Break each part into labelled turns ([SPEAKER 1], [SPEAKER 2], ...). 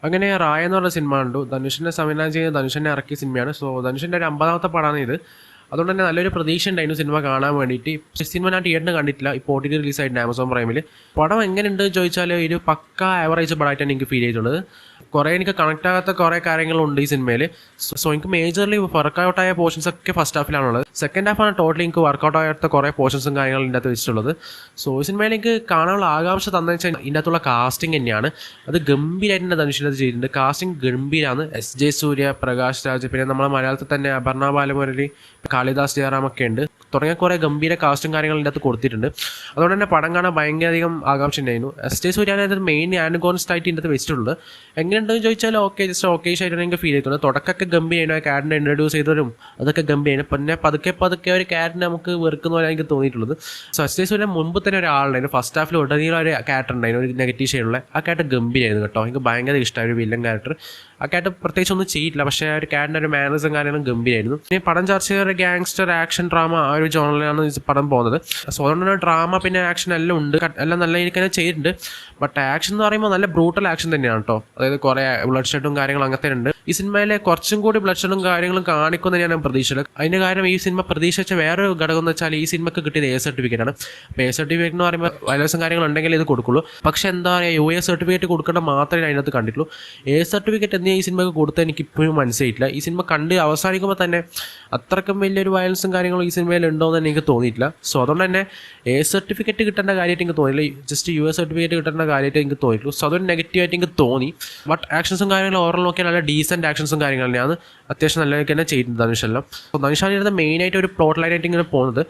[SPEAKER 1] അങ്ങനെ റായ എന്ന് പറഞ്ഞ സിനിമ കണ്ടു. ധനുഷിനെ സംവിധാനം ചെയ്ത് ധനുഷിനെ ഇറക്കിയ സിനിമയാണ്. സോ ധനുഷിൻ്റെ ഒരു 50ാമത്തെ പടമാണ് ഇത്. അതുകൊണ്ട് തന്നെ നല്ലൊരു പ്രതീക്ഷ ഉണ്ടായിരുന്നു സിനിമ കാണാൻ വേണ്ടിയിട്ട്. സിനിമ ഞാൻ തിയേറ്ററിൽ കണ്ടിട്ടില്ല, ഇപ്പോൾ OTT റിലീസായിട്ടുണ്ട് ആമസോൺ പ്രൈമിൽ. പടം എങ്ങനെയുണ്ട് ചോദിച്ചാൽ ഒരു പക്ക ആവറേജ് പടമായിട്ടാണ് എനിക്ക് ഫീൽ ചെയ്തിട്ടുള്ളത്. കുറേ എനിക്ക് കണക്ട് ആകാത്ത കുറേ കാര്യങ്ങളുണ്ട് ഈ സിനിമയിൽ. സോ എനിക്ക് മേജർലി വർക്കൗട്ട് ആയ പോർഷൻസ് ഒക്കെ ഫസ്റ്റ് ഹാഫിലാണുള്ളത്. സെക്കൻഡ് ഹാഫാണ് ടോട്ടലി എനിക്ക് വർക്കൗട്ട് ആകാത്ത കുറേ പോർഷൻസും കാര്യങ്ങളും ഇതിൻ്റെ അകത്ത് വെച്ചിട്ടുള്ളത്. സോ ഈ സിനിമയിൽ എനിക്ക് കാണാനുള്ള ആകാംക്ഷ തന്നെന്ന് വെച്ചാൽ ഇതിൻ്റെ അകത്തുള്ള കാസ്റ്റിംഗ് തന്നെയാണ്. അത് ഗംഭീരമായിട്ട് ധനുഷിനത് ചെയ്തിട്ടുണ്ട്. കാസ്റ്റിംഗ് ഗംഭീരമാണ്. SJ സൂര്യ, പ്രകാശ് രാജ്, പിന്നെ നമ്മളെ മലയാളത്തിൽ തന്നെ അപർണ ബാലമുരളി, കാളിദാസ് ജയറാമൊക്കെ ഉണ്ട്. തുടങ്ങിയ കുറേ ഗംഭീര കാസ്റ്റും കാര്യങ്ങളും ഇതിൻ്റെ അകത്ത് കൊടുത്തിട്ടുണ്ട്. അതുകൊണ്ട് തന്നെ പടം കാണാൻ ഭയങ്കരധികം ആകാംക്ഷ ഉണ്ടായിരുന്നു. SJ സൂര്യാണ് അതിൻ്റെ മെയിൻ ആൻഗോണിസ്റ്റ് ആയിട്ട് ഇതിൻ്റെ അകത്ത് വെച്ചിട്ടുള്ളത്. എങ്ങനെയുണ്ടെന്ന് ചോദിച്ചാൽ ജസ്റ്റ് ഓക്കേഷ് ആയിട്ടാണ് എനിക്ക് ഫീൽ ചെയ്തിട്ടുള്ളത്. തുടക്കമൊക്കെ ഗംഭീരമാണ്, ആ ക്യാരക്ടറിനെ ഇൻട്രൊഡ്യൂസ് ചെയ്തവരും അതൊക്കെ ഗംഭീരമാണ്. പിന്നെ പതുക്കെ ഒരു ക്യാരക്ടറിനെ നമുക്ക് വെറുക്കുന്ന പോലെ എനിക്ക് തോന്നിയിട്ടുള്ളത്. സോ SJ സൂര്യ മുമ്പ് തന്നെ ഒരാളുണ്ടായിരുന്നു, ഫസ്റ്റ് ഹാഫിൽ ഉടനീളം ഒരു ക്യാരക്ടർ ഉണ്ടായിരുന്നു, ഒരു നെഗറ്റീവ് ഷെയ്ഡുള്ള. ആ ക്യാരക്ടർ ഗംഭീരമായിരുന്നു കേട്ടോ. എനിക്ക് ഭയങ്കര ഇഷ്ടമായ ഒരു വില്ലൻ ക്യാരക്ടർ. ആ ക്യാരക്ടർ പ്രത്യേകിച്ച് ഒന്നും ചെയ്തില്ല, പക്ഷേ ആ ഒരു ക്യാരക്ടറിൻ്റെ ഒരു മാനേഴ്സും കാര്യങ്ങളും ഗംഭീരമായിരുന്നു. ഇനി പടം ചർച്ച ചെയ്ത ഒരു ഗാങ്സ്റ്റർ ആക്ഷൻ ഡ്രാമ ആ ഒരു ജോണറിലാണ് പടം പോകുന്നത്. സോ അതുകൊണ്ട് ഡ്രാമ പിന്നെ ആക്ഷൻ എല്ലാം ഉണ്ട്, എല്ലാം നല്ല രീതിക്ക് തന്നെ ചെയ്തിട്ടുണ്ട്. ബട്ട് ആക്ഷൻ എന്ന് പറയുമ്പോൾ നല്ല ബ്രൂട്ടൽ ആക്ഷൻ തന്നെയാണ് കേട്ടോ. അതായത് കുറേ ബ്ലഡ് ഷെഡും കാര്യങ്ങളും അങ്ങനത്തെ ഉണ്ട്. ഈ സിനിമയിലെ കുറച്ചും കൂടി ബ്ലഡ് ഷെഡും കാര്യങ്ങളും കാണിക്കുമെന്ന് ഞാൻ പ്രതീക്ഷിച്ചത്. അതിൻ്റെ കാര്യം ഈ സിനിമ പ്രതീക്ഷിച്ച വേറൊരു ഘടകം എന്ന് വെച്ചാൽ ഈ സിനിമയ്ക്ക് കിട്ടിയത് A സർട്ടിഫിക്കറ്റ് ആണ്. അപ്പോൾ A സർട്ടിഫിക്കറ്റ് എന്ന് പറയുമ്പോൾ വയലേഴ്സും കാര്യങ്ങളുണ്ടെങ്കിൽ ഇത് കൊടുക്കുള്ളൂ. പക്ഷേ എന്താ പറയുക, US സർട്ടിഫിക്കറ്റ് കൊടുക്കേണ്ട മാത്രമേ അതിനകത്ത് കണ്ടിട്ടുള്ളൂ. A സർട്ടിഫിക്കറ്റ് എന്തിനാ ഈ സിനിമയ്ക്ക് കൊടുത്താൽ എനിക്ക് ഇപ്പോഴും മനസ്സിലായിട്ടില്ല. ഈ സിനിമ കണ്ട് അവസാനിക്കുമ്പോൾ തന്നെ അത്രയ്ക്കും വലിയൊരു വയലൻസും കാര്യങ്ങളും ഈ സിനിമയിൽ ഉണ്ടോ എന്ന് എനിക്ക് തോന്നിയിട്ടില്ല. സോ അതുകൊണ്ട് തന്നെ A സർട്ടിഫിക്കറ്റ് കിട്ടേണ്ട കാര്യമായിട്ട് എനിക്ക് തോന്നിയില്ല, ജസ്റ്റ് US സർട്ടിഫിക്കറ്റ് കിട്ടേണ്ട കാര്യമായിട്ട് എനിക്ക് തോന്നിയിട്ടുള്ളൂ. സോ അതൊരു നെഗറ്റീവായിട്ട് എനിക്ക് തോന്നി. ബട്ട് ആക്ഷൻസും കാര്യങ്ങളും ഓവറോൾ നോക്കിയാൽ നല്ല ഡീസൻറ്റ് ആക്ഷൻസും കാര്യങ്ങളും തന്നെയാണ്. അത്യാവശ്യം നല്ലതൊക്കെ തന്നെ ചെയ്തിട്ടുണ്ട് ധനുഷെല്ലാം. സോ ധനുഷാണ് മെയിനായിട്ട് ഒരു പ്ലോട്ട് ലൈനായിട്ട് ഇങ്ങനെ പോകുന്നത്.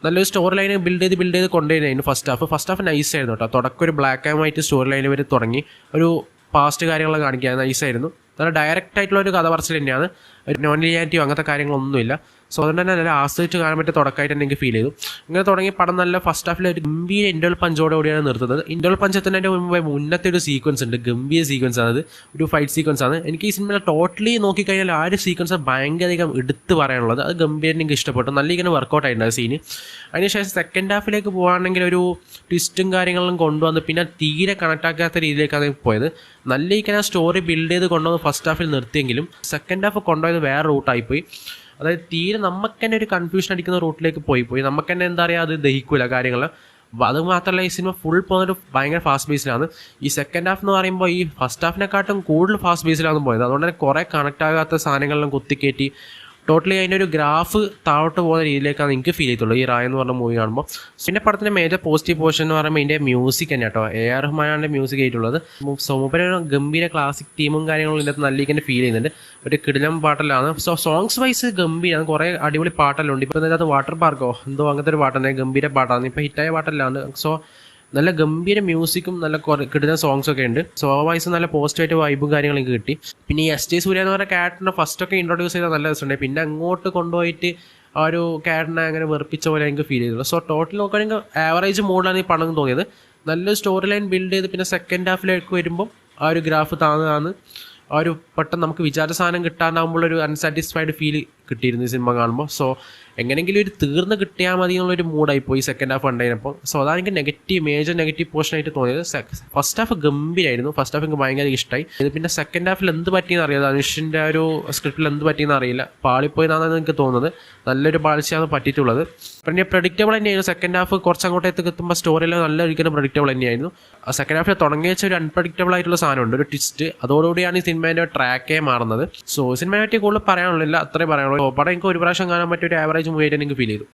[SPEAKER 1] നല്ലൊരു സ്റ്റോറി ലൈൻ ബിൽഡ് ചെയ്ത് കൊണ്ടുവരുന്നതായിരുന്നു ഫസ്റ്റ് ഹാഫ് നൈസ് ആയിരുന്നു കേട്ടോ. തുടക്കം ഒരു black and white story line വരെ തുടങ്ങി ഒരു പാസ്റ്റ് കാര്യങ്ങളൊക്കെ കാണിക്കാൻ നൈസായിരുന്നു. നല്ല ഡയറക്റ്റ് ആയിട്ടുള്ള ഒരു കഥ പറച്ചിൽ തന്നെയാണ്. ഒരു നോൺ ലീനിയാരിറ്റിയോ അങ്ങനത്തെ കാര്യങ്ങളൊന്നുമില്ല. സോ അതുകൊണ്ട് തന്നെ നല്ല ആസ്വദിച്ച് കാണാൻ പറ്റിയ തുടക്കമായിട്ട് തന്നെ എനിക്ക് ഫീൽ ചെയ്തു. ഇങ്ങനെ തുടങ്ങി പടം നല്ല ഫസ്റ്റ് ഹാഫിൽ ഒരു ഗംഭീര ഇൻ്റർവൽ പഞ്ചോടുകൂടിയാണ് നിർത്തുന്നത്. ഇൻ്റർവൽ പഞ്ചത്തിൻ്റെ മുന്നത്തെ ഒരു സീക്വൻസ് ഉണ്ട്, ഗംഭീര സീക്വൻസ് ആണ്. അത് ഒരു ഫൈറ്റ് സീക്വൻസ് ആണ്. എനിക്ക് ഈ സിനിമയിൽ ടോട്ടലി നോക്കിക്കഴിഞ്ഞാൽ ആ ഒരു സീക്വൻസ് ഭയങ്കരധികം എടുത്ത് പറയാനുള്ളത്. അത് ഗംഭീരം എനിക്ക് ഇഷ്ടപ്പെട്ടു. നല്ല ഇങ്ങനെ വർക്കൗട്ട് ആയിട്ടുണ്ട് ആ സീന്. അതിനുശേഷം സെക്കൻഡ് ഹാഫിലേക്ക് പോകുകയാണെങ്കിൽ ഒരു ട്വിസ്റ്റും കാര്യങ്ങളും കൊണ്ടുവന്ന് പിന്നെ തീരെ കണക്ട് ആക്കാത്ത രീതിയിലേക്കാണ് പോയത്. നല്ല ഇങ്ങനെ സ്റ്റോറി ബിൽഡ് ചെയ്ത് കൊണ്ടുവന്ന് ഫസ്റ്റ് ഹാഫിൽ നിർത്തിയെങ്കിലും സെക്കൻഡ് ഹാഫ് കൊണ്ടുപോയത് വേറെ റൂട്ടായിപ്പോയി. അതായത് തീരെ നമുക്ക് തന്നെ ഒരു കൺഫ്യൂഷൻ അടിക്കുന്ന റൂട്ടിലേക്ക് പോയി നമുക്ക് തന്നെ എന്താ പറയുക, അത് ദഹിക്കില്ല കാര്യങ്ങൾ. അത് മാത്രമല്ല ഈ സിനിമ ഫുൾ പോകുന്നൊരു ഭയങ്കര ഫാസ്റ്റ് ബേസിലാണ്. ഈ സെക്കൻഡ് ഹാഫ് എന്ന് പറയുമ്പോൾ ഈ ഫസ്റ്റ് ഹാഫിനെക്കാട്ടും കൂടുതൽ ഫാസ്റ്റ് ബേസിലാണ് പോയത്. അതുകൊണ്ട് തന്നെ കുറേ കണക്ട് ആകാത്ത സാധനങ്ങളെല്ലാം കുത്തിക്കയറ്റി ടോട്ടലി അതിൻ്റെ ഒരു ഗ്രാഫ് താഴോട്ട് പോകുന്ന രീതിയിലേക്കാണ് എനിക്ക് ഫീൽ ചെയ്തുള്ളൂ ഈ റായ എന്ന് പറഞ്ഞ മൂവി കാണുമ്പോൾ. പിന്നെ പടത്തിൻ്റെ മേജർ പോസിറ്റീവ് പോർഷൻ എന്ന് പറയുമ്പോൾ ഇതിൻ്റെ മ്യൂസിക് തന്നെ കേട്ടോ. AR റഹ്മാനാണ് മ്യൂസിക് ആയിട്ടുള്ളത്. സോ മൂപ്പര് ഗംഭീര ക്ലാസിക് ടീമും കാര്യങ്ങളും ഇതിനകത്ത് നല്ല രീതിക്ക് ഫീൽ ചെയ്യുന്നുണ്ട്. ഒരു കിടിലം പാട്ടെല്ലാം. സോ സോങ്സ് വൈസ് ഗംഭീരമാണ്, കുറേ അടിപൊളി പാട്ടെല്ലാം ഉണ്ട്. ഇപ്പോൾ ഇതിനകത്ത് വാട്ടർ പാർക്കോ എന്തോ അങ്ങനത്തെ ഒരു പാട്ടാണ്, ഗംഭീര പാട്ടാണ്. ഇപ്പോൾ ഹിറ്റായ പാട്ടെല്ലാം. സോ നല്ല ഗംഭീര മ്യൂസിക്കും നല്ല കിട്ടുന്ന സോങ്സ് ഒക്കെ ഉണ്ട്. സോ വൈസ് നല്ല പോസിറ്റീവായിട്ട് വൈബും കാര്യങ്ങളും എനിക്ക് കിട്ടി. പിന്നെ ഈ SJ സൂര്യ എന്ന് പറഞ്ഞ ക്യാരക്ടറിനെ ഫസ്റ്റൊക്കെ ഇൻട്രൊഡ്യൂസ് ചെയ്താൽ നല്ല രസമുണ്ട്. പിന്നെ അങ്ങോട്ട് കൊണ്ടുപോയിട്ട് ആ ഒരു ക്യാരക്ടറിനെ അങ്ങനെ വെറുപ്പിച്ച പോലെ എനിക്ക് ഫീൽ ചെയ്തുള്ളൂ. സോ ടോട്ടൽ നോക്കുകയാണെങ്കിൽ ആവറേജ് മോഡിലാണ് ഈ പടം തോന്നിയത്. നല്ലൊരു സ്റ്റോറി ലൈൻ ബിൽഡ് ചെയ്ത് പിന്നെ സെക്കൻഡ് ഹാഫിലേക്ക് വരുമ്പം ആ ഒരു ഗ്രാഫ് താന്ന് ആ ഒരു പെട്ടെന്ന് നമുക്ക് വിചാരിച്ച സാധനം കിട്ടാനാകുമ്പോഴൊരു അൺസാറ്റിസ്ഫൈഡ് ഫീൽ കിട്ടിയിരുന്നു ഈ സിനിമ കാണുമ്പോൾ. സോ എങ്ങനെയെങ്കിലും ഒരു തീർന്ന് കിട്ടിയാൽ മതി എന്നുള്ളൊരു മൂഡായിപ്പോയി സെക്കൻഡ് ഹാഫ് കണ്ടതിനപ്പോൾ. സോ അതാണ് എനിക്ക് മേജർ നെഗറ്റീവ് പോർഷനായിട്ട് തോന്നിയത്. ഫസ്റ്റ് ഹാഫ് ഗംഭീരമായിരുന്നു, ഫസ്റ്റ് ഹാഫ് എനിക്ക് ഭയങ്കര ഇഷ്ടമായി. ഇത് പിന്നെ സെക്കൻഡ് ഹാഫിൽ എന്ത് പറ്റിയെന്ന് അറിയാം, ധനുഷിൻ്റെ ഒരു സ്ക്രിപ്റ്റിൽ എന്ത് പറ്റിയെന്ന് അറിയില്ല, പാളിപ്പോയെന്നാണ് എനിക്ക് തോന്നുന്നത്. നല്ലൊരു പാളിച്ചയാണ് പറ്റിയിട്ടുള്ളത്. പിന്നെ പ്രഡിക്റ്റബിൾ തന്നെയായിരുന്നു സെക്കൻഡ് ഹാഫ്. കുറച്ച് അങ്ങോട്ടേക്ക് എത്തുമ്പോൾ സ്റ്റോറിയെല്ലാം നല്ല ഒരിക്കലും പ്രഡിക്റ്റബിൾ തന്നെയായിരുന്നു. ആ സെക്കൻഡ് ഹാഫിൽ തുടങ്ങി വെച്ച ഒരു അൺപ്രഡിക്റ്റബിൾ ആയിട്ടുള്ള സാധനമുണ്ട്, ഒരു ട്വിസ്റ്റ്. അതോടുകൂടിയാണ് ഈ സിനിമേൻ്റെ ട്രാക്കേ മാറുന്നത്. സോ സിനിമയെ പറ്റി കൂടുതൽ പറയാനുള്ളില്ല, അത്രേ പറയാനുള്ളൂ. പടം എനിക്ക് ഒരു പ്രാവശ്യം കാണാൻ പറ്റിയ ഒരു ആവറേജ് മൂവി ആയിട്ട് എനിക്ക് ഫീൽ ചെയ്തു.